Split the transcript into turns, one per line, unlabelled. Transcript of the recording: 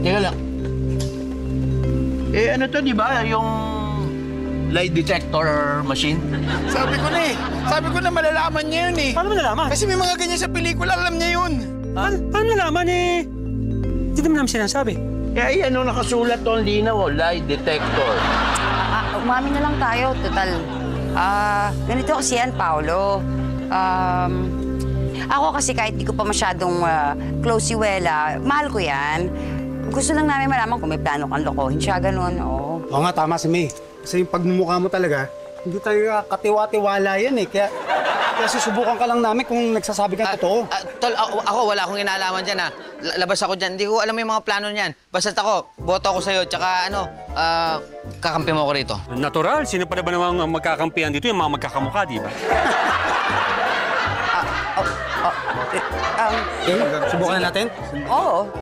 Teka lang. Eh, ano to, di ba? Yung lie detector machine?
Sabi ko na eh. Sabi ko na malalaman niya yun eh.
Paano mo nalaman?
Kasi may mga ganyan sa pelikula, alam niya yun.
Paano nalaman eh? Hindi naman namin sinasabi.
Eh, ano nakasulat doon, linaw, lie detector.
Umamin na lang tayo, total. Ganito kasi yan, Paolo. Ako kasi kahit di ko pa masyadong close si Wela, mahal ko yan. Gusto lang namin malaman kung may plano kang lokohin siya, ganun, oo.
Oo nga, tama si May. Kasi yung pagmumukha mo talaga, hindi talaga katiwa-tiwala yan eh. Kaya susubukan ka lang namin kung nagsasabi kang totoo.
Tol, ako wala akong inalaman dyan, ha. Labas ako dyan. Hindi ko alam yung mga plano niyan. Basta't ako, boto ako sa'yo. Tsaka kakampi mo ako rito.
Natural. Sino pa na ba namang magkakampihan dito? Yung mga magkakamukha, di ba?
Subukan na natin?
Oo.